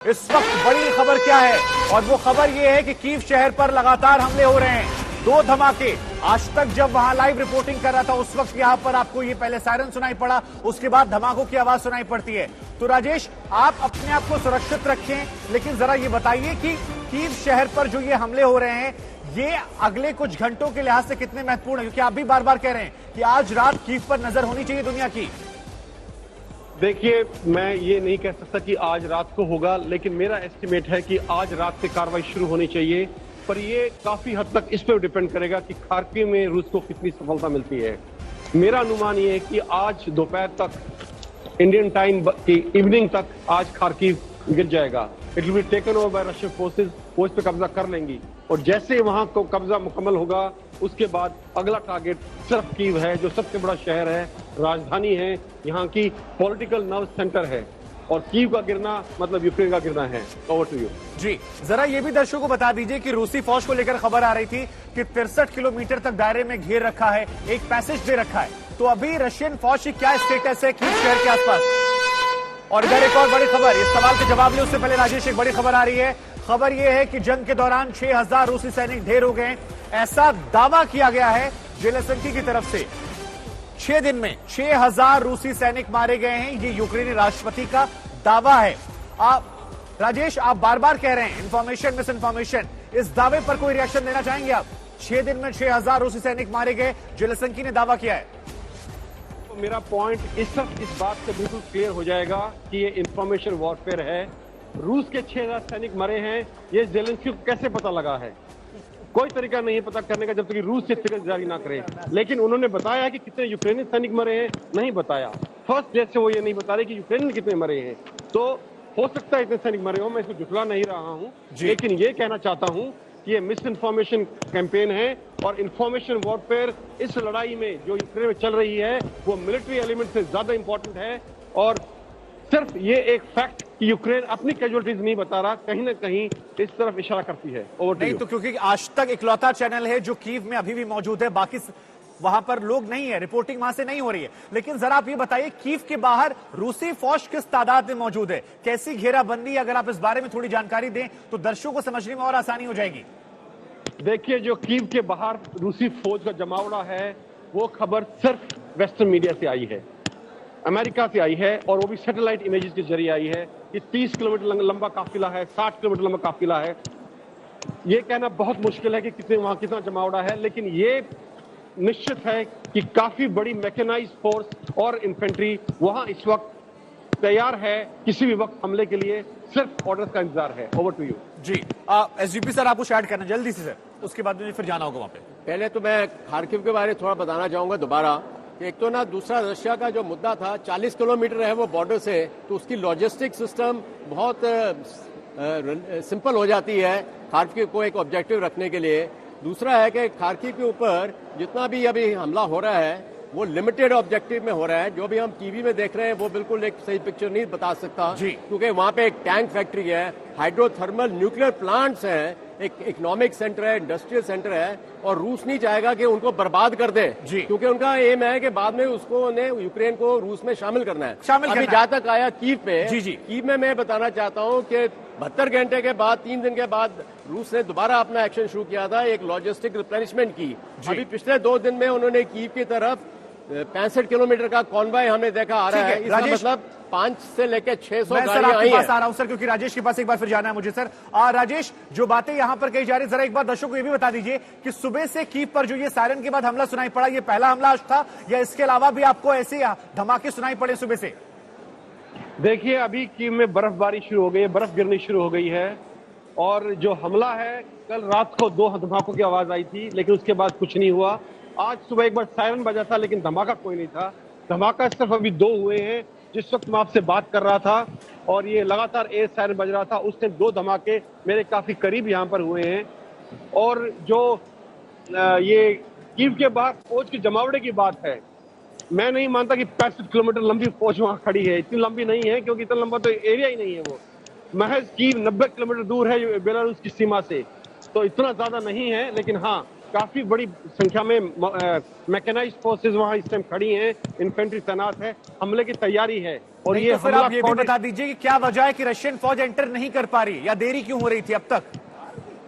इस वक्त बड़ी खबर क्या है, और वो खबर ये है कि कीव शहर पर लगातार हमले हो रहे हैं। 2 धमाके। आज तक जब वहां लाइव रिपोर्टिंग कर रहा था उस वक्त यहां पर आपको ये पहले सायरन सुनाई पड़ा, उसके बाद धमाकों की आवाज सुनाई पड़ती है। तो राजेश, आप अपने आप को सुरक्षित रखें, लेकिन जरा ये बताइए कि कीव शहर पर जो ये हमले हो रहे हैं ये अगले कुछ घंटों के लिहाज से कितने महत्वपूर्ण है, क्योंकि आप भी बार बार कह रहे हैं कि आज रात कीव पर नजर होनी चाहिए दुनिया की। देखिए, मैं ये नहीं कह सकता कि आज रात को होगा, लेकिन मेरा एस्टिमेट है कि आज रात से कार्रवाई शुरू होनी चाहिए। पर ये काफी हद तक इस पर डिपेंड करेगा कि खार्किव में रूस को कितनी सफलता मिलती है। मेरा अनुमान ये है कि आज दोपहर तक, इंडियन टाइम की इवनिंग तक, आज खार्किव गिर जाएगा। It will be taken over by Russian forces. वो इस पर कब्जा कर लेंगी, और जैसे वहां को कब्जा मुकम्मल होगा उसके बाद अगला टारगेट सिर्फ कीव है, जो सबसे बड़ा शहर है, राजधानी है, यहाँ की पॉलिटिकल नर्व सेंटर है, और कीव का गिरना मतलब यूक्रेन का गिरना है। Over to you. जी, जरा ये भी दर्शकों को बता दीजिए कि रूसी फौज को लेकर खबर आ रही थी कि 63 किलोमीटर तक दायरे में घेर रखा है, एक पैसेज दे रखा है। तो अभी रशियन फौज की क्या स्टेटस है कीव शहर के आसपास? और इधर एक और बड़ी खबर, इस सवाल के जवाब ले उससे पहले राजेश, एक बड़ी खबर आ रही है। खबर यह है कि जंग के दौरान 6000 रूसी सैनिक ढेर हो गए, ऐसा दावा किया गया है जेलेंस्की की तरफ से। 6 दिन में 6000 रूसी सैनिक मारे गए हैं, ये यूक्रेनी राष्ट्रपति का दावा है। राजेश, आप बार बार कह रहे हैं इंफॉर्मेशन मिस इन्फॉर्मेशन, इस दावे पर कोई रिएक्शन देना चाहेंगे आप? 6 दिन में 6000 रूसी सैनिक मारे गए, जेलेंस्की ने दावा किया है। तो मेरा पॉइंट इस बात से बिल्कुल क्लियर हो जाएगा कि ये इंफॉर्मेशन वॉरफेयर है। रूस के 6000 सैनिक मरे हैं, ये जेलेंस्की को कैसे पता लगा है? कोई तरीका नहीं पता करने का जब तक रूस से फिगर जारी ना करे। लेकिन उन्होंने बताया कि कितने यूक्रेनी सैनिक मरे हैं, नहीं बताया। फर्स्ट डे से वो ये नहीं बता रहे कि यूक्रेन कितने मरे हैं। तो हो सकता है इतने सैनिक मरे हो, मैं इसको झुठला नहीं रहा हूं, लेकिन ये कहना चाहता हूं कि ये मिस इन्फॉर्मेशन कैंपेन है, और इंफॉर्मेशन वॉरफेयर इस लड़ाई में जो यूक्रेन में चल रही है वो मिलिट्री एलिमेंट से ज्यादा इंपॉर्टेंट है। और सिर्फ ये एक फैक्ट कि यूक्रेन अपनी कैजुअलिटीज नहीं बता रहा, कहीं ना कहीं इस तरफ इशारा करती है। नहीं तो, क्योंकि आज तक इकलौता चैनल है जो कीव में अभी भी मौजूद है, बाकी वहां पर लोग नहीं है, रिपोर्टिंग वहां से नहीं हो रही है। लेकिन जरा आप ये बताइए, कीव के बाहर रूसी फौज किस तादाद में मौजूद है, कैसी घेराबंदी, अगर आप इस बारे में थोड़ी जानकारी दें तो दर्शकों को समझने में और आसानी हो जाएगी। देखिए, जो कीव के बाहर रूसी फौज का जमावड़ा है, वो खबर सिर्फ वेस्टर्न मीडिया से आई है, अमेरिका से आई है, और वो भी सैटेलाइट इमेजेस के जरिए आई है कि 30 किलोमीटर लंबा काफिला है, 60 किलोमीटर लंबा काफिला है। ये कहना बहुत मुश्किल है कि वहां कितना जमावड़ा है, लेकिन ये निश्चित है कि काफी बड़ी मैकेनाइज्ड फोर्स और इन्फेंट्री वहां इस वक्त तैयार है किसी भी वक्त हमले के लिए, सिर्फ ऑर्डर्स का इंतजार है। Over to you. जी, एसजीपी सर, आप कुछ ऐड करना जल्दी से सर, उसके बाद मुझे फिर जाना होगा वहां पे। पहले तो मैं खार्किव के बारे में थोड़ा बताना चाहूंगा दोबारा। एक तो ना, दूसरा रशिया का जो मुद्दा था, 40 किलोमीटर है वो बॉर्डर से, तो उसकी लॉजिस्टिक सिस्टम बहुत सिंपल हो जाती है खार्किव को एक ऑब्जेक्टिव रखने के लिए। दूसरा है कि खार्किव के ऊपर जितना भी अभी हमला हो रहा है वो लिमिटेड ऑब्जेक्टिव में हो रहा है। जो भी हम टीवी में देख रहे हैं वो बिल्कुल एक सही पिक्चर नहीं बता सकता, क्योंकि वहां पे एक टैंक फैक्ट्री है, हाइड्रोथर्मल न्यूक्लियर प्लांट्स हैं, एक इकोनॉमिक सेंटर है, इंडस्ट्रियल सेंटर है, और रूस नहीं चाहेगा कि उनको बर्बाद कर दे, क्योंकि उनका एम है कि बाद में उसको यूक्रेन को रूस में शामिल करना है। अभी जहां तक आया कीव पे, कीव में मैं बताना चाहता हूं कि 72 घंटे के बाद, 3 दिन के बाद रूस ने दोबारा अपना एक्शन शुरू किया था, एक लॉजिस्टिक रिप्लेनिशमेंट की। अभी पिछले 2 दिन में उन्होंने कीव की तरफ 65 किलोमीटर का कॉन्वॉय हमने देखा आ रहा है। इसका मतलब 5 से लेकर 600 गाड़ियां आई हैं। आ रहा हूं सर, क्योंकि राजेश के पास एक बार फिर जाना है मुझे सर। राजेश, जो बातें यहां पर कही जा रही है, जरा एक बार दर्शकों को ये भी बता दीजिए कि सुबह से कीव पर जो ये सायरन के बाद हमला सुनाई पड़ा, ये पहला हमला आज था, या इसके अलावा भी आपको ऐसे धमाके सुनाई पड़े सुबह से? देखिए, अभी कीव में बर्फबारी शुरू हो गई है, बर्फ गिरनी शुरू हो गई है, और जो हमला है, कल रात को 2 धमाकों की आवाज आई थी, लेकिन उसके बाद कुछ नहीं हुआ। आज सुबह एक बार सायरन बजा था, लेकिन धमाका कोई नहीं था। धमाका सिर्फ अभी 2 हुए हैं जिस वक्त मैं आपसे बात कर रहा था, और ये लगातार एयर सायरन बज रहा था, उससे 2 धमाके मेरे काफी करीब यहाँ पर हुए हैं। और जो ये कीव के बाहर फौज की जमावड़े की बात है, मैं नहीं मानता कि 65 किलोमीटर लंबी फौज वहां खड़ी है। इतनी लंबी नहीं है, क्योंकि इतना लंबा तो एरिया ही नहीं है। वो महज कीव 90 किलोमीटर दूर है बेलारूस की सीमा से, तो इतना ज्यादा नहीं है। लेकिन हाँ, काफी बड़ी संख्या में मैकेनाइज्ड फोर्सेज वहां इस टाइम खड़ी हैं, इन्फेंट्री तैनात है, हमले की तैयारी है। और नहीं, ये तो फिर हमला आप ये भी बता दीजिए कि क्या वजह है कि रशियन फौज एंटर नहीं कर पा रही या देरी क्यों हो रही थी अब तक?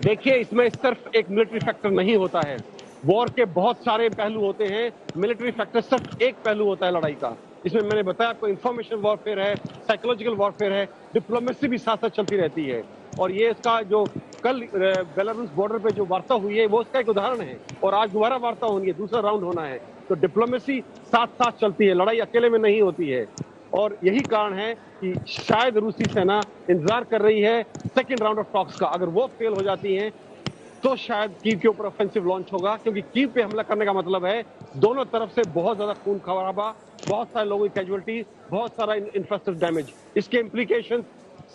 देखिए, इसमें सिर्फ एक मिलिट्री फैक्टर नहीं होता है। वॉर के बहुत सारे पहलू होते हैं, मिलिट्री फैक्टर सिर्फ एक पहलू होता है लड़ाई का। इसमें मैंने बताया आपको, इंफॉर्मेशन वॉरफेयर है, साइकोलॉजिकल वॉरफेयर है, डिप्लोमेसी भी साथ साथ चलती रहती है। और ये इसका जो कल बेलारूस बॉर्डर पे जो वार्ता हुई है वो इसका एक उदाहरण है। और आज दोबारा वार्ता होनी है, दूसरा राउंड होना है। तो डिप्लोमेसी साथ साथ चलती है, लड़ाई अकेले में नहीं होती है। और यही कारण है कि शायद रूसी सेना इंतजार कर रही है सेकेंड राउंड ऑफ टॉक्स का। अगर वो फेल हो जाती है तो शायद कीव के ऊपर ऑफेंसिव लॉन्च होगा, क्योंकि कीव पे हमला करने का मतलब है दोनों तरफ से बहुत ज्यादा खून खराबा, बहुत सारे लोगों की कैजुअलिटी, बहुत सारा इंफ्रास्ट्रक्चर डैमेज। इसके इम्प्लीकेशन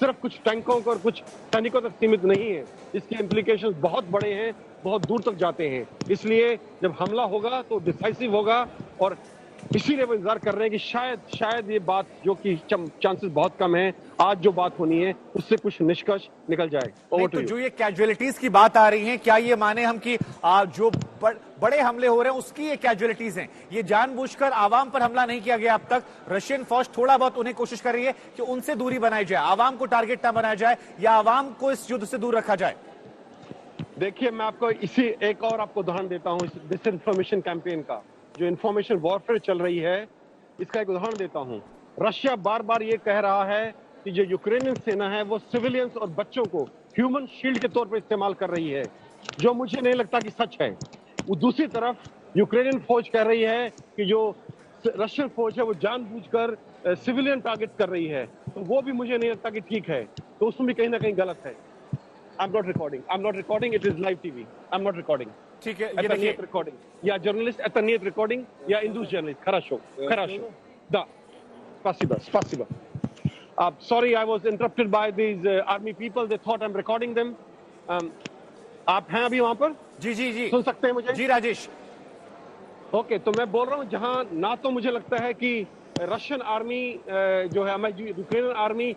सिर्फ कुछ टैंकों और कुछ सैनिकों तक सीमित नहीं है, इसके इम्प्लीकेशन बहुत बड़े हैं, बहुत दूर तक जाते हैं। इसलिए जब हमला होगा तो डिसाइसिव होगा, और इसीलिए वो इंतजार कर रहे हैं कि शायद ये बात, जो कि चांसेस बहुत कम है, आज जो बात होनी है उससे कुछ निष्कर्ष निकल जाए। नहीं, तो जो ये कैजुअलिटीज की बात आ रही है, क्या ये माने हम कि जो बड़े हमले हो रहे हैं उसकी ये कैजुअलिटीज हैं? ये जानबूझकर आवाम पर हमला नहीं किया गया अब तक। रशियन फौज थोड़ा बहुत उन्हें कोशिश कर रही है कि उनसे दूरी बनाई जाए, आवाम को टारगेट ना बनाया जाए या आवाम को इस युद्ध से दूर रखा जाए। देखिए, मैं आपको इसी एक और आपको उदाहरण देता हूं, डिस इन्फॉर्मेशन कैंपेन का, जो इन्फॉर्मेशन वॉरफेयर चल रही है, इसका एक उदाहरण देता हूं। रशिया बार बार ये कह रहा है कि जो यूक्रेनियन सेना है वो सिविलियंस और बच्चों को ह्यूमन शील्ड के तौर पर इस्तेमाल कर रही है, जो मुझे नहीं लगता कि सच है। वो दूसरी तरफ यूक्रेनियन फौज कह रही है कि जो रशियन फौज है वो जानबूझकर सिविलियन टारगेट कर रही है, तो वो भी मुझे नहीं लगता कि ठीक है। तो उसमें भी कहीं ना कहीं गलत है। I'm not recording, it is live TV. I'm not recording. ठीक है, ये Это देखिए, нет recording. Я журналист, это нет recording. Я индус журналист. Хорошо. Да. Спасибо. Sorry, I was interrupted by these army people. They thought I'm recording them. आप हैं अभी वहां पर? जी सुन सकते हैं मुझे? जी राजेश। ओके, तो मैं बोल रहा हूं, जहां ना तो मुझे लगता है कि रशियन आर्मी जो है, हमारी यूक्रेनियन आर्मी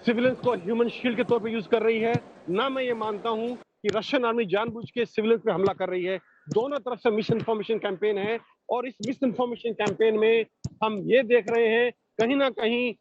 सिविलियंस को ह्यूमन शील्ड के तौर पे यूज कर रही है, ना मैं ये मानता हूं कि रशियन आर्मी जानबूझ के सिविलियंस पे हमला कर रही है। दोनों तरफ से मिस इन्फॉर्मेशन कैंपेन है, और इस मिस इन्फॉर्मेशन कैंपेन में हम ये देख रहे हैं कहीं ना कहीं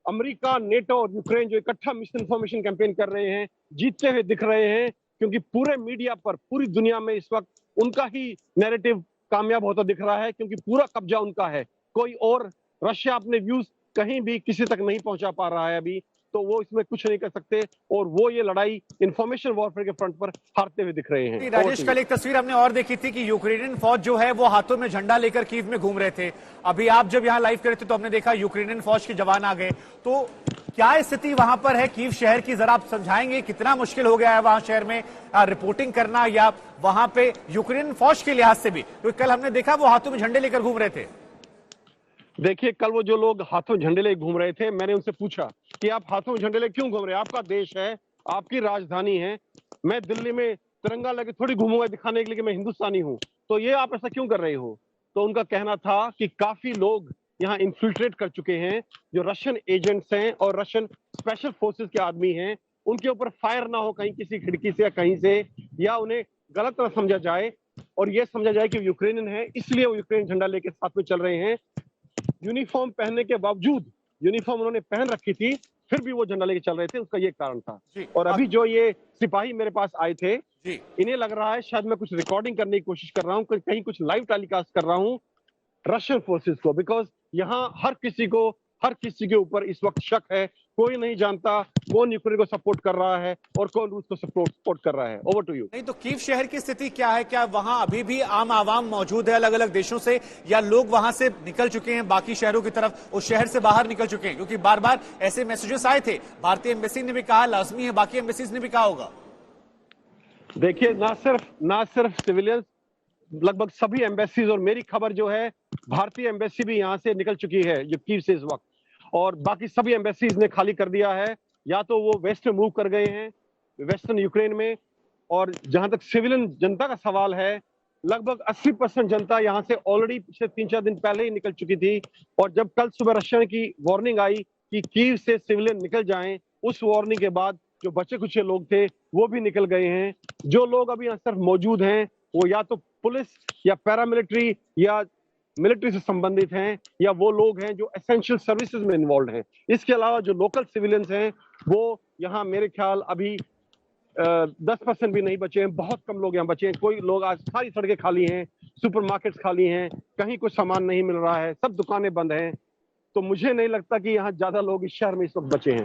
अमेरिका, नेटो और यूक्रेन जो इकट्ठा मिस इन्फॉर्मेशन कैंपेन कर रहे हैं, जीतते हुए दिख रहे हैं, क्योंकि पूरे मीडिया पर, पूरी दुनिया में इस वक्त उनका ही नैरेटिव कामयाब होता दिख रहा है, क्योंकि पूरा कब्जा उनका है। कोई और, रशिया अपने व्यूज कहीं भी किसी तक नहीं पहुंचा पा रहा है अभी, तो वो इसमें कुछ नहीं कर सकते, और वो ये लड़ाई इंफॉर्मेशन वॉरफेयर के फ्रंट पर हारते हुए दिख रहे हैं। राजेश, कल एक तस्वीर हमने और देखी थी कि यूक्रेनियन फौज जो है वो हाथों में झंडा लेकर कीव में घूम रहे थे। अभी आप जब यहाँ लाइव कर रहे थे तो हमने देखा यूक्रेनियन फौज के जवान आ गए। तो क्या स्थिति वहां पर है कीव शहर की, जरा आप समझाएंगे कितना मुश्किल हो गया है वहां शहर में रिपोर्टिंग करना, या वहां पे यूक्रेनियन फौज के लिहाज से भी? क्योंकि कल हमने देखा वो हाथों में झंडे लेकर घूम रहे थे। देखिए, कल वो जो लोग हाथों में झंडे लेकर घूम रहे थे, मैंने उनसे पूछा कि आप हाथों में झंडे लेकर क्यों घूम रहे हैं? आपका देश है, आपकी राजधानी है, मैं दिल्ली में तिरंगा लेकर थोड़ी घूमूंगा दिखाने के लिए कि मैं हिंदुस्तानी हूं, तो ये आप ऐसा क्यों कर रहे हो? तो उनका कहना था कि काफी लोग यहाँ इन्फिल्ट्रेट कर चुके हैं, जो रशियन एजेंट्स हैं और रशियन स्पेशल फोर्सेस के आदमी हैं, उनके ऊपर फायर ना हो कहीं किसी खिड़की से या कहीं से, या उन्हें गलत तरह समझा जाए और ये समझा जाए कि यूक्रेनियन है, इसलिए वो यूक्रेन झंडा लेकर साथ में चल रहे हैं। यूनिफॉर्म पहनने के बावजूद, यूनिफॉर्म उन्होंने पहन रखी थी, फिर भी वो झंडा लेके चल रहे थे, उसका ये कारण था। और अभी जो ये सिपाही मेरे पास आए थे, इन्हें लग रहा है शायद मैं कुछ रिकॉर्डिंग करने की कोशिश कर रहा हूँ, कहीं कुछ लाइव टेलीकास्ट कर रहा हूँ रशियन फोर्सेस को, बिकॉज यहाँ हर किसी के ऊपर इस वक्त शक है। कोई नहीं जानता कौन यूक्रेन को सपोर्ट कर रहा है और कौन रूस को सपोर्ट कर रहा है। Over to you. नहीं, तो कीव शहर की स्थिति क्या है? क्या वहां अभी भी आम आवाम मौजूद है अलग अलग देशों से, या लोग वहां से निकल चुके हैं बाकी शहरों की तरफ, उस शहर से बाहर निकल चुके हैं? क्योंकि बार बार ऐसे मैसेजेस आए थे, भारतीय एम्बेसी ने भी कहा, लाजमी है बाकी एम्बेसीज ने भी कहा होगा। देखिए, ना सिर्फ सिविलियंस, लगभग सभी एम्बेसीज, और मेरी खबर जो है भारतीय एम्बेसी भी यहाँ से निकल चुकी है जो कीव से इस वक्त, और बाकी सभी एम्बेसीज ने खाली कर दिया है, या तो वो वेस्ट मूव कर गए हैं, वेस्टर्न यूक्रेन में। और जहां तक सिविलियन जनता का सवाल है, लगभग 80% जनता यहाँ से ऑलरेडी पिछले 3-4 दिन पहले ही निकल चुकी थी, और जब कल सुबह रशिया की वार्निंग आई कि कीव से सिविलियन निकल जाएं, उस वार्निंग के बाद जो बचे कुछ लोग थे वो भी निकल गए हैं। जो लोग अभी यहाँ सिर्फ मौजूद हैं वो या तो पुलिस या पैरामिलिट्री या मिलिट्री से संबंधित हैं या वो लोग हैं जो एसेंशियल सर्विसेज में इन्वॉल्व हैं। इसके अलावा जो लोकल सिविलियंस हैं वो यहाँ मेरे ख्याल अभी 10% भी नहीं बचे हैं, बहुत कम लोग यहाँ बचे हैं। कोई लोग, आज सारी सड़कें खाली हैं, सुपरमार्केट्स खाली हैं, कहीं कुछ सामान नहीं मिल रहा है, सब दुकानें बंद हैं। तो मुझे नहीं लगता कि यहाँ ज्यादा लोग इस शहर में इस वक्त बचे हैं।